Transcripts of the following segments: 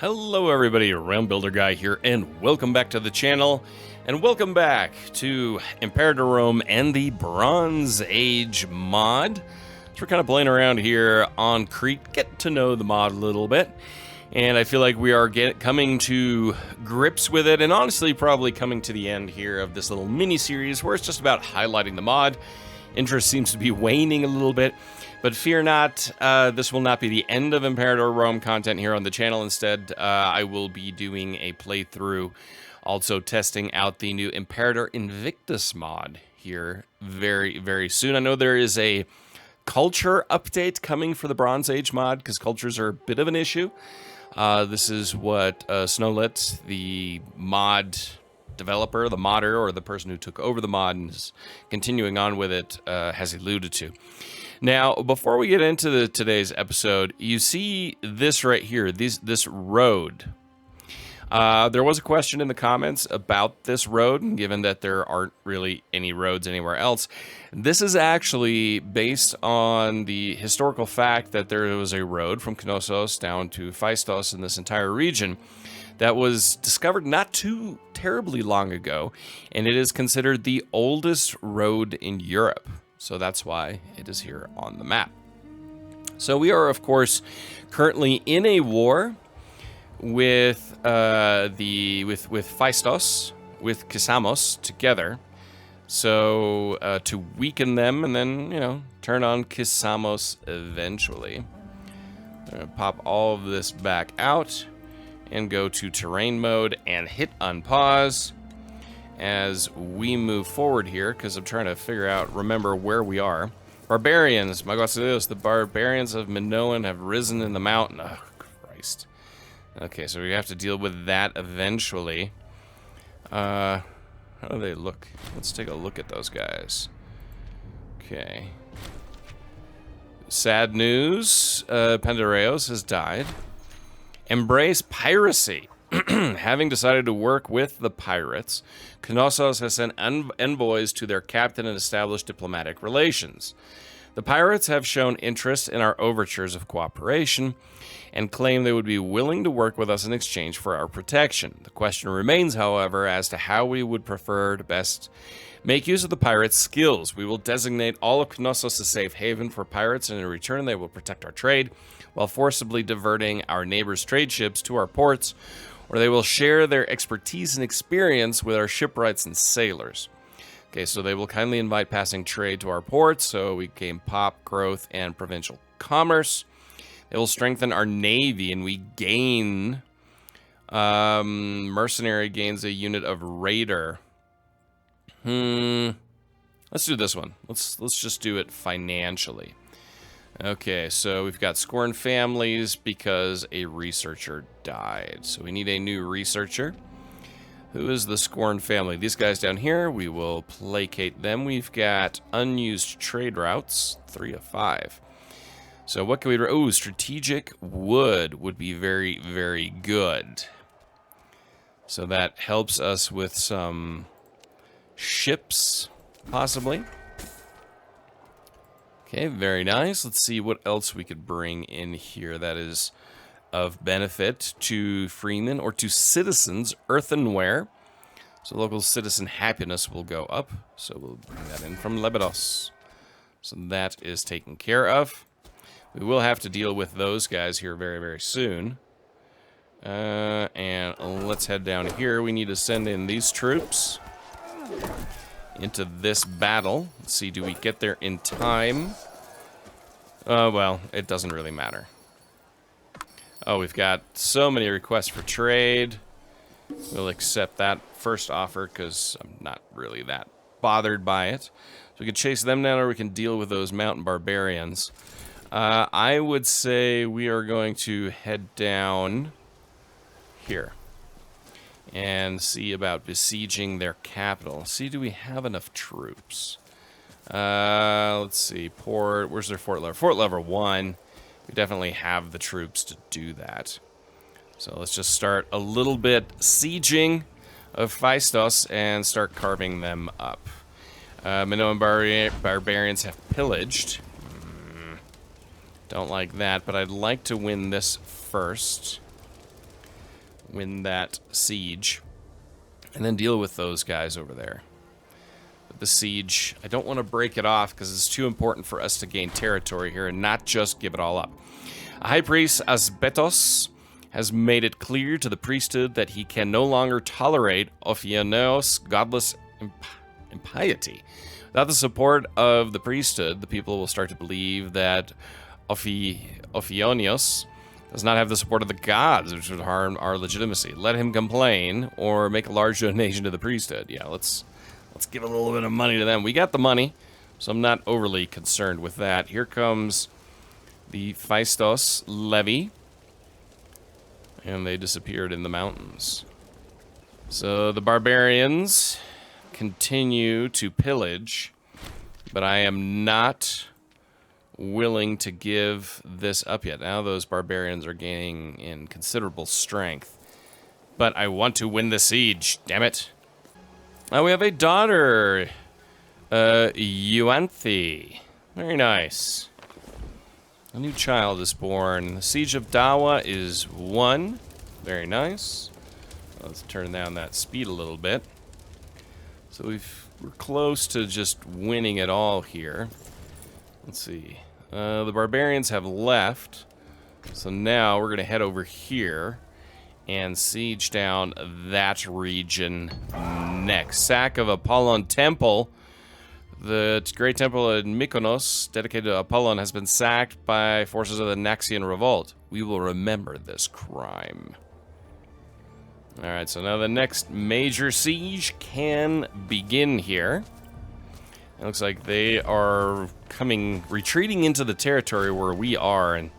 Hello everybody, Realm Builder Guy here, and welcome back to the channel, and welcome back to Imperator Rome and the Bronze Age mod. So we're kind of playing around here on Crete, get to know the mod a little bit, and I feel like we are coming to grips with it, and honestly probably coming to the end here of this little mini-series where it's just about highlighting the mod. Interest seems to be waning a little bit. But fear not, this will not be the end of Imperator Rome content here on the channel. Instead, I will be doing a playthrough, also testing out the new Imperator Invictus mod here very, very soon. I know there is a culture update coming for the Bronze Age mod, because cultures are a bit of an issue. This is what Snowlet, the mod developer, the modder, or the person who took over the mod and is continuing on with it, has alluded to. Now, before we get into today's episode, you see this right here, this road. There was a question in the comments about this road, and given that there aren't really any roads anywhere else, this is actually based on the historical fact that there was a road from Knossos down to Phaistos in this entire region that was discovered not too terribly long ago, and it is considered the oldest road in Europe. So that's why it is here on the map. So we are, of course, currently in a war with Phaistos, with Kisamos together. So to weaken them and then, you know, turn on Kisamos eventually. I'm gonna pop all of this back out and go to terrain mode and hit unpause as we move forward here, because I'm trying to remember where we are. Barbarians, my God, the barbarians of Minoan have risen in the mountain. Oh, Christ. Okay, so we have to deal with that eventually. How do they look? Let's take a look at those guys. Okay. Sad news, Pendareos has died. Embrace piracy. Having decided to work with the pirates, Knossos has sent envoys to their captain and established diplomatic relations. The pirates have shown interest in our overtures of cooperation and claim they would be willing to work with us in exchange for our protection. The question remains, however, as to how we would prefer to best make use of the pirates' skills. We will designate all of Knossos a safe haven for pirates, and in return they will protect our trade while forcibly diverting our neighbors' trade ships to our ports, or they will share their expertise and experience with our shipwrights and sailors. Okay, so they will kindly invite passing trade to our ports, so we gain pop, growth, and provincial commerce. They will strengthen our navy, and we gain... mercenary gains a unit of raider. Let's do this one. Let's just do it financially. Okay, so we've got scorn families because a researcher died. So we need a new researcher. Who is the scorn family? These guys down here, we will placate them. We've got unused trade routes, 3 of 5. So what can we do? Oh, strategic wood would be very, very good. So that helps us with some ships, possibly. Okay, very nice. Let's see what else we could bring in here that is of benefit to freemen or to citizens. Earthenware. So local citizen happiness will go up. So we'll bring that in from Lebedos. So that is taken care of. We will have to deal with those guys here very, very soon. And let's head down here. We need to send in these troops into this battle. Let's see, do we get there in time? Well, it doesn't really matter. Oh, we've got so many requests for trade. We'll accept that first offer because I'm not really that bothered by it. So we can chase them down, or we can deal with those mountain barbarians. I would say we are going to head down here and see about besieging their capital. See, do we have enough troops? Let's see, port, where's their fort level? Fort level 1. We definitely have the troops to do that. So let's just start a little bit sieging of Phaistos and start carving them up. Minoan barbarians have pillaged. Don't like that, but I'd like to win this first. win that siege, and then deal with those guys over there. But the siege, I don't want to break it off because it's too important for us to gain territory here and not just give it all up. High Priest Asbetos has made it clear to the priesthood that he can no longer tolerate Ophionios' godless impiety. Without the support of the priesthood, the people will start to believe that Ophionios does not have the support of the gods, which would harm our legitimacy. Let him complain or make a large donation to the priesthood. Yeah, let's give a little bit of money to them. We got the money, so I'm not overly concerned with that. Here comes the Phaistos levy, and they disappeared in the mountains. So the barbarians continue to pillage, but I am not willing to give this up yet. Now those barbarians are gaining in considerable strength, but I want to win the siege, damn it. Now we have a daughter, Euanthe. Very nice. A new child is born. The siege of Dawa is won. Very nice. Let's turn down that speed a little bit. So we're close to just winning it all here. Let's see. The barbarians have left. So now we're going to head over here and siege down that region next. Sack of Apollon Temple. The great temple in Mykonos, dedicated to Apollon, has been sacked by forces of the Naxian revolt. We will remember this crime. Alright, so now the next major siege can begin here. It looks like they are retreating into the territory where we are, and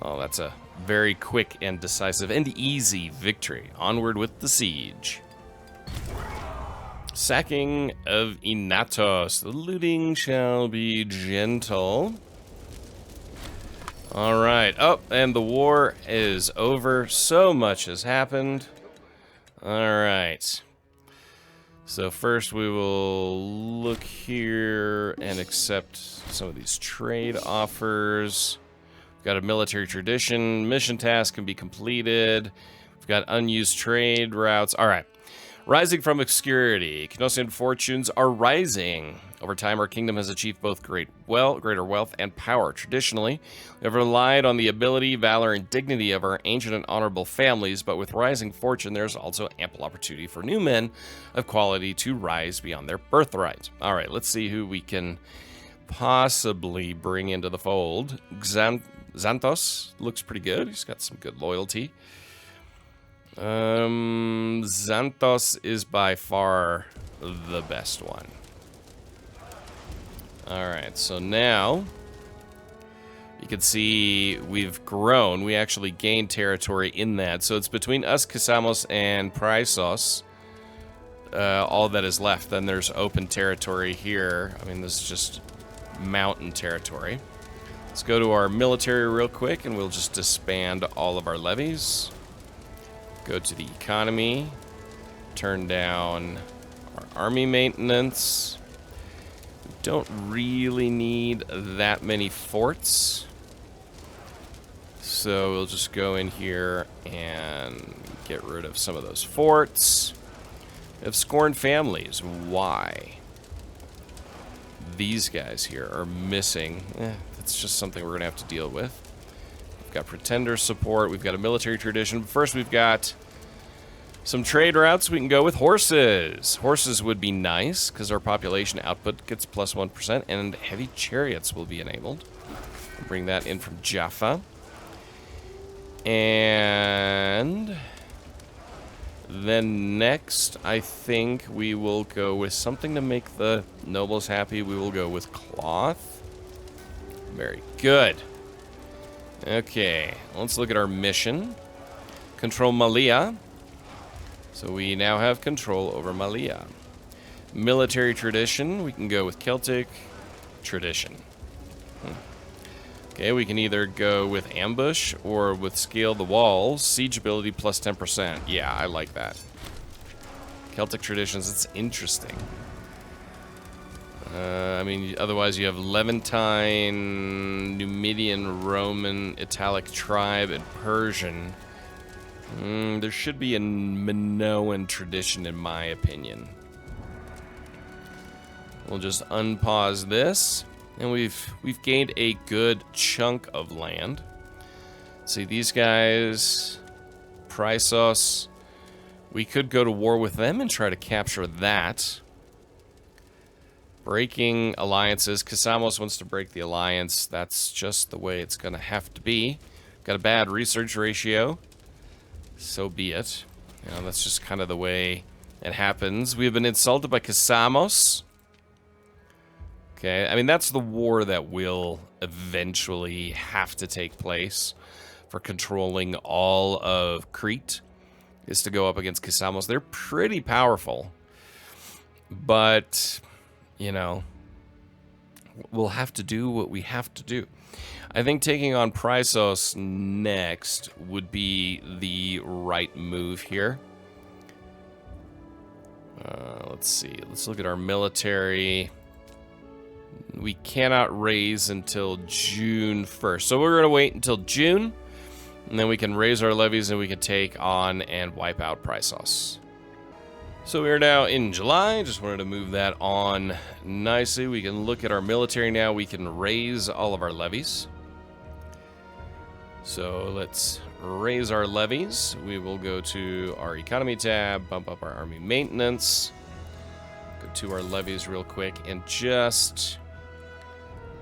oh, that's a very quick and decisive and easy victory. Onward with the siege. Sacking of Inatos. The looting shall be gentle. Alright. Oh, and the war is over. So much has happened. Alright. So first we will look here and accept some of these trade offers. We've got a military tradition. Mission task can be completed. We've got unused trade routes. Alright. Rising from obscurity. Cnosian fortunes are rising. Over time, our kingdom has achieved both greater wealth and power. Traditionally, we have relied on the ability, valor, and dignity of our ancient and honorable families, but with rising fortune, there's also ample opportunity for new men of quality to rise beyond their birthright. All right, let's see who we can possibly bring into the fold. Xanthos looks pretty good. He's got some good loyalty. Xanthos is by far the best one. Alright, so now you can see we've grown. We actually gained territory in that. So it's between us, Kisamos, and Prysos. All that is left. Then there's open territory here. I mean, this is just mountain territory. Let's go to our military real quick, and we'll just disband all of our levies. Go to the economy, turn down our army maintenance. We don't really need that many forts. So we'll just go in here and get rid of some of those forts. We have scorned families. Why? These guys here are missing. That's just something we're going to have to deal with. Got pretender support. We've got a military tradition. First, we've got some trade routes. We can go with horses. Horses would be nice because our population output gets plus 1%, and heavy chariots will be enabled. We'll bring that in from Jaffa. And then next, I think we will go with something to make the nobles happy. We will go with cloth. Very good. Okay, let's look at our mission. Control Malia. So we now have control over Malia. Military tradition, we can go with Celtic tradition. Okay, we can either go with ambush or with scale the walls. Siege ability plus 10%. Yeah, I like that. Celtic traditions, it's interesting. I mean, otherwise you have Levantine, Numidian, Roman, Italic tribe, and Persian. There should be a Minoan tradition, in my opinion. We'll just unpause this, and we've gained a good chunk of land. See, these guys, Prysos, we could go to war with them and try to capture that. Breaking alliances. Kasamos wants to break the alliance. That's just the way it's going to have to be. Got a bad research ratio. So be it. You know, that's just kind of the way it happens. We have been insulted by Kasamos. Okay, I mean, that's the war that will eventually have to take place for controlling all of Crete, is to go up against Kasamos. They're pretty powerful, but, you know, we'll have to do what we have to do. I think taking on Prysos next would be the right move here. Let's see. Let's look at our military. We cannot raise until June 1st. So we're going to wait until June, and then we can raise our levies and we can take on and wipe out Prysos. So we are now in July. Just wanted to move that on nicely. We can look at our military now. We can raise all of our levies. So let's raise our levies. We will go to our economy tab, bump up our army maintenance, go to our levies real quick, and just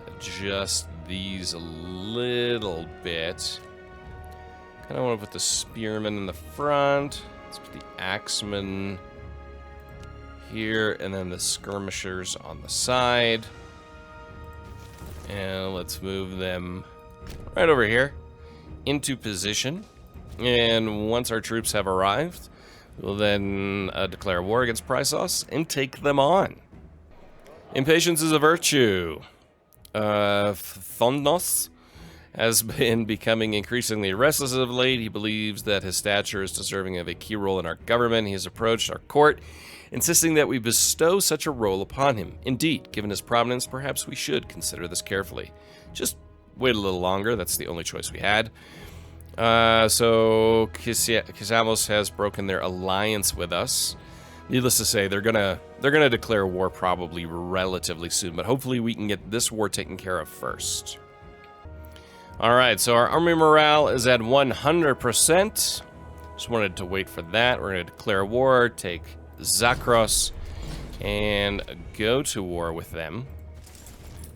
adjust these a little bit. Kind of want to put the spearmen in the front. Let's put the axemen here, and then the skirmishers on the side. And let's move them right over here into position. And once our troops have arrived, we'll then declare war against Prysos and take them on. Impatience is a virtue. Thondos has been becoming increasingly restless of late. He believes that his stature is deserving of a key role in our government. He has approached our court, insisting that we bestow such a role upon him. Indeed, given his prominence, perhaps we should consider this carefully. Just wait a little longer. That's the only choice we had. So Kasamos has broken their alliance with us. Needless to say, they're gonna declare war probably relatively soon, but hopefully we can get this war taken care of first. All right, so our army morale is at 100%. Just wanted to wait for that. We're gonna declare war, take Zakros, and go to war with them.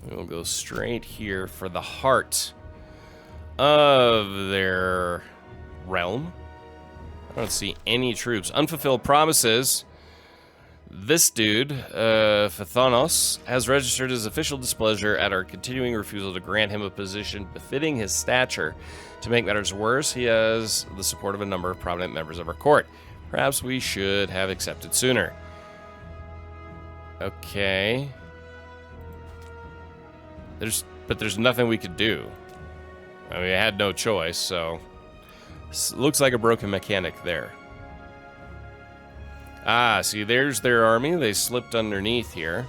We'll go straight here for the heart of their realm. I don't see any troops. Unfulfilled promises. This dude, Fathonos, has registered his official displeasure at our continuing refusal to grant him a position befitting his stature. To make matters worse, he has the support of a number of prominent members of our court. Perhaps we should have accepted sooner. Okay. But there's nothing we could do. I mean, I had no choice, so looks like a broken mechanic there. Ah, see, there's their army. They slipped underneath here.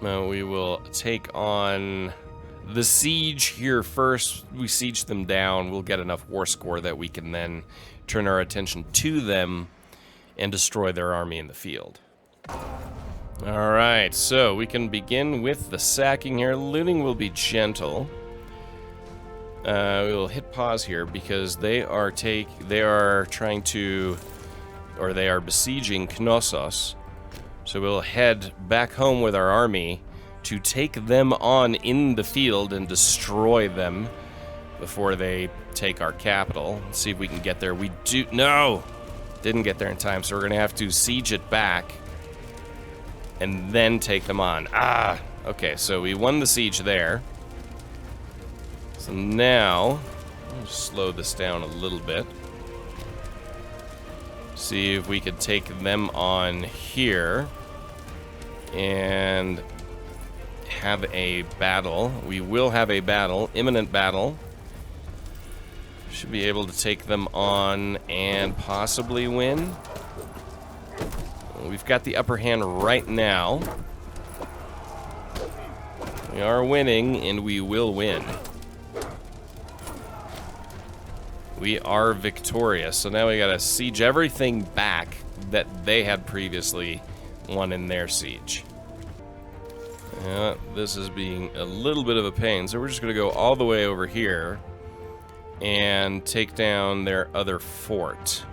Now we will take on the siege here first. We siege them down. We'll get enough war score that we can then turn our attention to them and destroy their army in the field. All right, so we can begin with the sacking here. Looting will be gentle. We will hit pause here because they are besieging Knossos. So we'll head back home with our army to take them on in the field and destroy them before they take our capital. Let's see if we can get there. Didn't get there in time, so we're gonna have to siege it back and then take them on. Okay, so we won the siege there. So now, I'll slow this down a little bit. See if we could take them on here and have a battle. We will have a battle, imminent battle. Should be able to take them on and possibly win. We've got the upper hand right now. We are winning, and we will win. We are victorious. So now we gotta siege everything back that they had previously won in their siege. This is being a little bit of a pain, so we're just gonna go all the way over here and take down their other fort.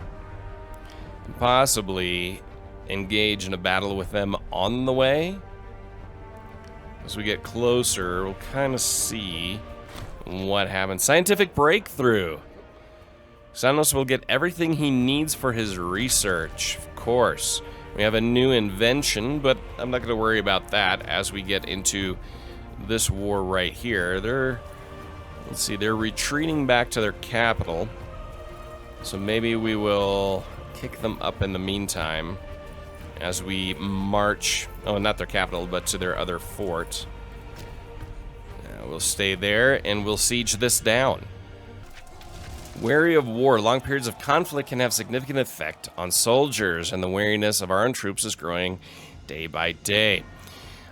And possibly engage in a battle with them on the way. As we get closer, we'll kind of see what happens. Scientific breakthrough. Xanos will get everything he needs for his research, of course. We have a new invention, but I'm not going to worry about that as we get into this war right here. Let's see, they're retreating back to their capital. So maybe we will kick them up in the meantime as we march, oh, not their capital, but to their other fort. We'll stay there and we'll siege this down. Wary of war. Long periods of conflict can have significant effect on soldiers, and the wariness of our own troops is growing day by day.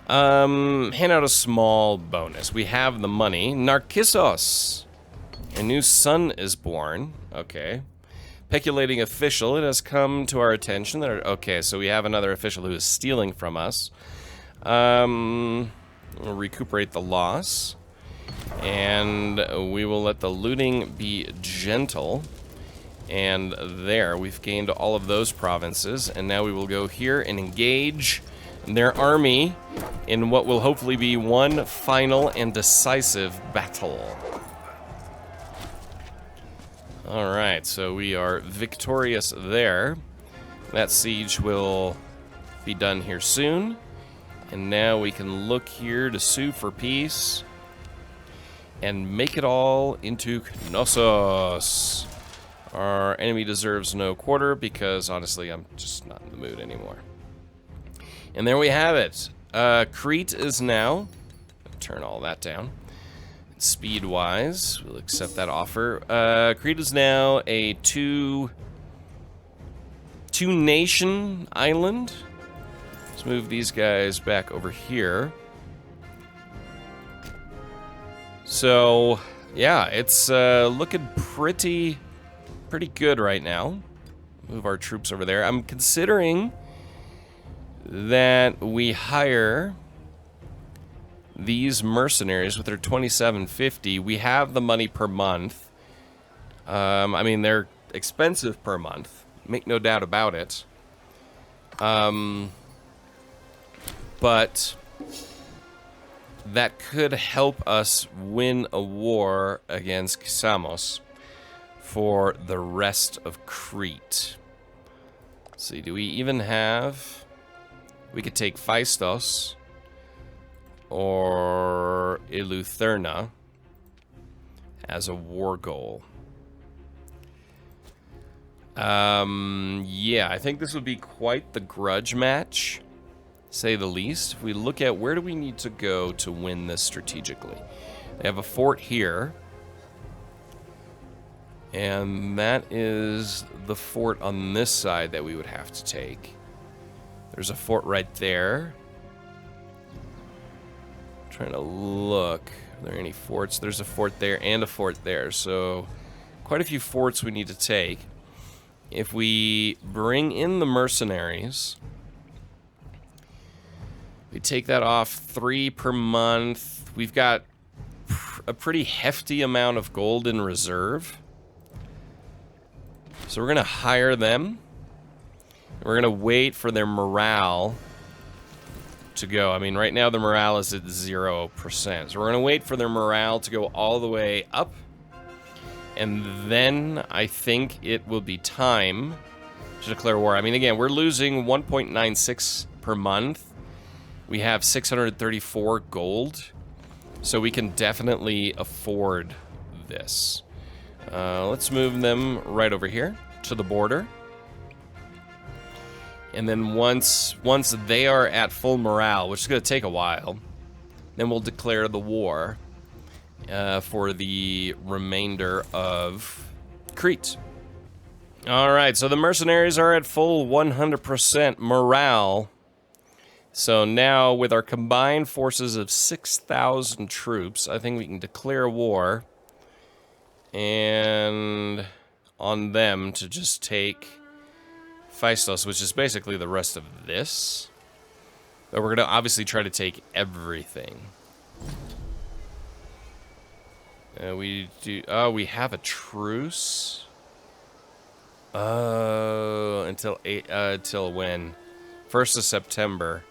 Hand out a small bonus. We have the money. Narcissus. A new son is born. Okay. Peculating official. It has come to our attention that... Okay, so we have another official who is stealing from us. We'll recuperate the loss. And we will let the looting be gentle. And there, we've gained all of those provinces. And now we will go here and engage their army in what will hopefully be one final and decisive battle. Alright, so we are victorious there. That siege will be done here soon. And now we can look here to sue for peace and make it all into Knossos. Our enemy deserves no quarter because, honestly, I'm just not in the mood anymore. And there we have it. Crete is now... Turn all that down. Speed-wise, we'll accept that offer. Crete is now a two-nation island. Let's move these guys back over here. So, yeah, it's looking pretty good right now. Move our troops over there. I'm considering that we hire these mercenaries with their 2750. We have the money per month. I mean, they're expensive per month. Make no doubt about it. But that could help us win a war against Samos for the rest of Crete. Let's see, do we even have... We could take Phaistos or Eleutherna as a war goal. Yeah, I think this would be quite the grudge match, say the least. If we look at where do we need to go to win this strategically. They have a fort here. And that is the fort on this side that we would have to take. There's a fort right there. I'm trying to look. Are there any forts? There's a fort there and a fort there. So quite a few forts we need to take. If we bring in the mercenaries... We take that off 3 per month. We've got a pretty hefty amount of gold in reserve. So we're going to hire them. We're going to wait for their morale to go. I mean, right now the morale is at 0%. So we're going to wait for their morale to go all the way up. And then I think it will be time to declare war. I mean, again, we're losing 1.96 per month. We have 634 gold, so we can definitely afford this. Let's move them right over here to the border. And then once they are at full morale, which is going to take a while, then we'll declare the war for the remainder of Crete. All right, so the mercenaries are at full 100% morale. So now, with our combined forces of 6,000 troops, I think we can declare war. And on them to just take Phaistos, which is basically the rest of this. But we're going to obviously try to take everything. We do... Oh, we have a truce. Oh, until when? 1st of September.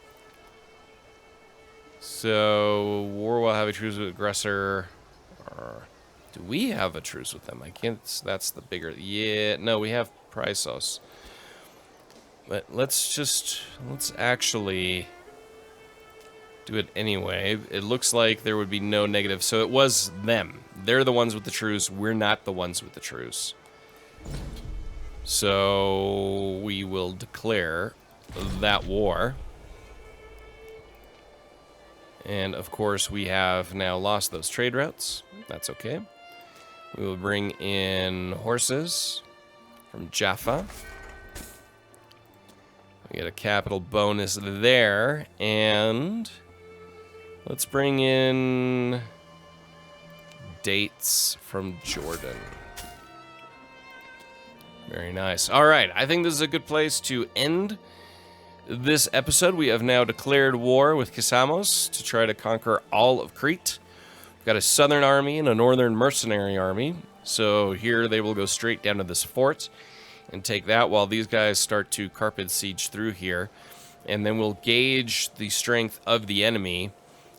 So, war will have a truce with aggressor. Do we have a truce with them? I can't... That's the bigger... Yeah, no, we have Prysos. But let's actually do it anyway. It looks like there would be no negative. So it was them. They're the ones with the truce. We're not the ones with the truce. So we will declare that war. And of course we have now lost those trade routes. That's okay. We will bring in horses from Jaffa. We get a capital bonus there, and let's bring in dates from Jordan. Very nice. All right, I think this is a good place to end this episode. We have now declared war with Kissamos to try to conquer all of Crete. We've got a southern army and a northern mercenary army, so here they will go straight down to this fort and take that while these guys start to carpet siege through here. And then we'll gauge the strength of the enemy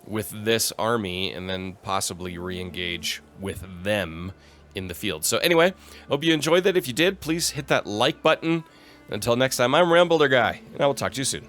with this army and then possibly re-engage with them in the field. So anyway, hope you enjoyed that. If you did, please hit that like button. Until next time, I'm Round Builder Guy, and I will talk to you soon.